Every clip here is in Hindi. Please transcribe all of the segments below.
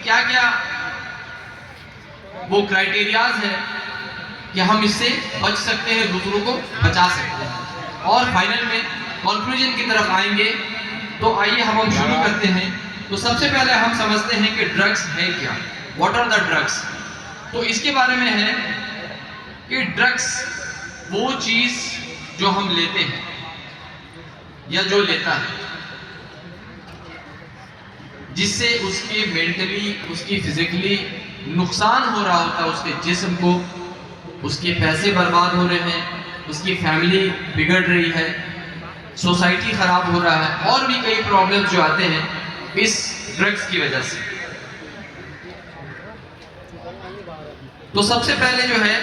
क्या क्या वो क्राइटेरियाज है कि हम इससे बच सकते हैं, दूसरों को बचा सकते हैं, और फाइनल में कंक्लूजन की तरफ आएंगे। तो आइए हम शुरू करते हैं। तो सबसे पहले हम समझते हैं कि ड्रग्स है क्या, व्हाट आर द ड्रग्स। तो इसके बारे में है कि ड्रग्स वो चीज जो हम लेते हैं या जो लेता है जिससे उसके मेंटली, उसकी फिजिकली नुकसान हो रहा होता है, उसके जिस्म को, उसके पैसे बर्बाद हो रहे हैं, उसकी फैमिली बिगड़ रही है, सोसाइटी खराब हो रहा है, और भी कई प्रॉब्लम्स जो आते हैं इस ड्रग्स की वजह से। तो सबसे पहले जो है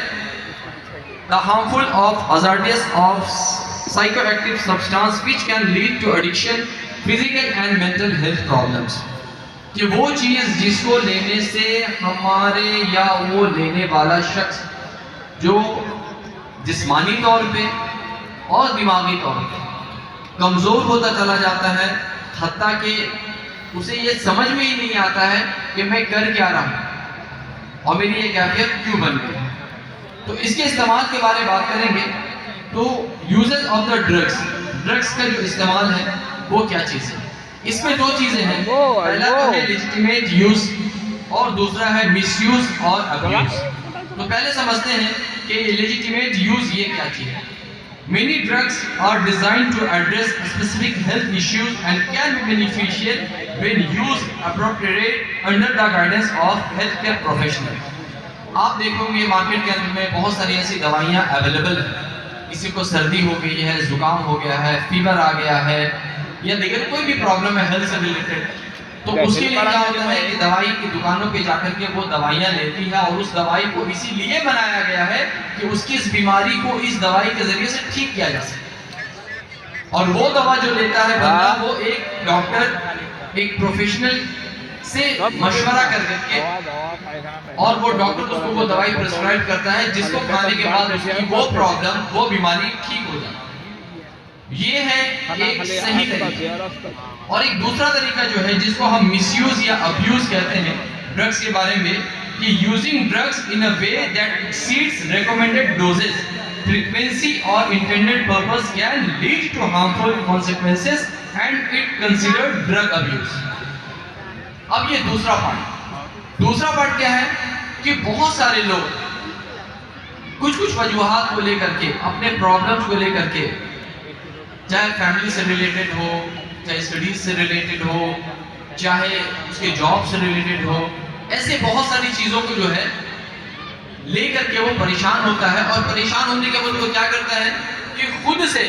the harmful of hazardous of psychoactive substance which can lead to addiction, physical and mental health problems. कि वो चीज जिसको लेने से हमारे या वो लेने वाला शख्स जो जिस्मानी तौर पे और दिमागी तौर पे कमजोर होता चला जाता है, हत्ता कि उसे ये समझ में ही नहीं आता है कि मैं कर क्या रहा हूं और मेरी ये कैफियत क्यों बन गई। तो इसके इस्तेमाल के बारे में बात करेंगे। तो uses of the drugs, drugs का जो इस्तेमाल है वो क्या चीज है। इसमें दो चीजें हैं, पहला तो है लेजिटिमेट यूज और दूसरा है मिसयूज और अब्यूज। तो पहले समझते हैं कि लेजिटिमेट यूज ये क्या चीज है। Many drugs are designed to address specific health issues and can be beneficial when used appropriately under the guidance of healthcare professionals. आप देखोगे मार्केट के अंदर में बहुत सारी ऐसी दवाइयाँ अवेलेबल हैं। किसी को सर्दी हो गई है, जुकाम हो गया है, फीवर आ गया है, या देखिए कोई भी प्रॉब्लम है हेल्थ से रिलेटेड, तो उसके लिए क्या होता है कि दवाई की दुकानों पे जाकर के वो दवाइयाँ लेती है, और उस दवाई को इसीलिए बनाया गया है कि उसकी इस बीमारी को इस दवाई के जरिए से ठीक किया जा सके। और वो दवा जो लेता है बंदा, वो एक डॉक्टर, एक प्रोफेशनल से मशवरा करके, और वो डॉक्टर उसको वो दवाई प्रिस्क्राइब करता है जिसको खाने के बाद उसकी वो प्रॉब्लम, वो बीमारी ठीक हो जाती है। ये है एक सही तरीका। और एक दूसरा तरीका जो है जिसको हम मिसयूज या अब्यूज कहते हैं ड्रग्स के बारे में, कि using drugs in a way that exceeds recommended dosages, frequency और intended purpose can lead to harmful consequences and it considered drug abuse. अब ये दूसरा पार्ट क्या है कि बहुत सारे लोग कुछ वजूहात को लेकर के, अपने प्रॉब्लम्स को लेकर के, चाहे फैमिली से रिलेटेड हो, चाहे स्टडीज से रिलेटेड हो, चाहे उसके जॉब से रिलेटेड हो, ऐसे बहुत सारी चीजों को जो है लेकर के वो परेशान होता है। और परेशान होने के बाद वो क्या करता है कि खुद से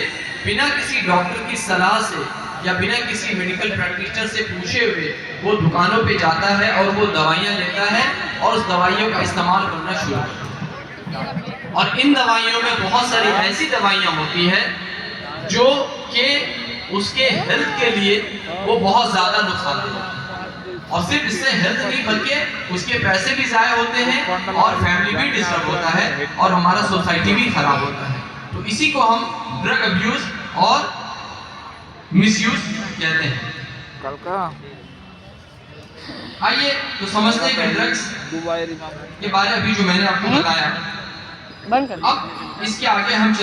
बिना किसी डॉक्टर की सलाह से या बिना किसी मेडिकल प्रैक्टिशनर से पूछे हुए वो दुकानों पे जाता है और वो दवाइयाँ लेता है और उस दवाइयों का इस्तेमाल करना शुरू करता है। और इन दवाइयों में बहुत सारी ऐसी दवाइयाँ होती है जो कि उसके हेल्थ के लिए वो बहुत ज्यादा नुकसान देता है, और सिर्फ इससे हेल्थ नहीं बल्कि उसके पैसे भी जाया होते हैं और फैमिली भी डिस्टर्ब होता है और हमारा सोसाइटी भी खराब होता है। तो इसी को हम ड्रग अब्यूज और मिसयूज कहते हैं। आइए तो समझते हैं कि ड्रग्स के बारे अभी जो मैंने आपको बताया, अब इसके आगे हम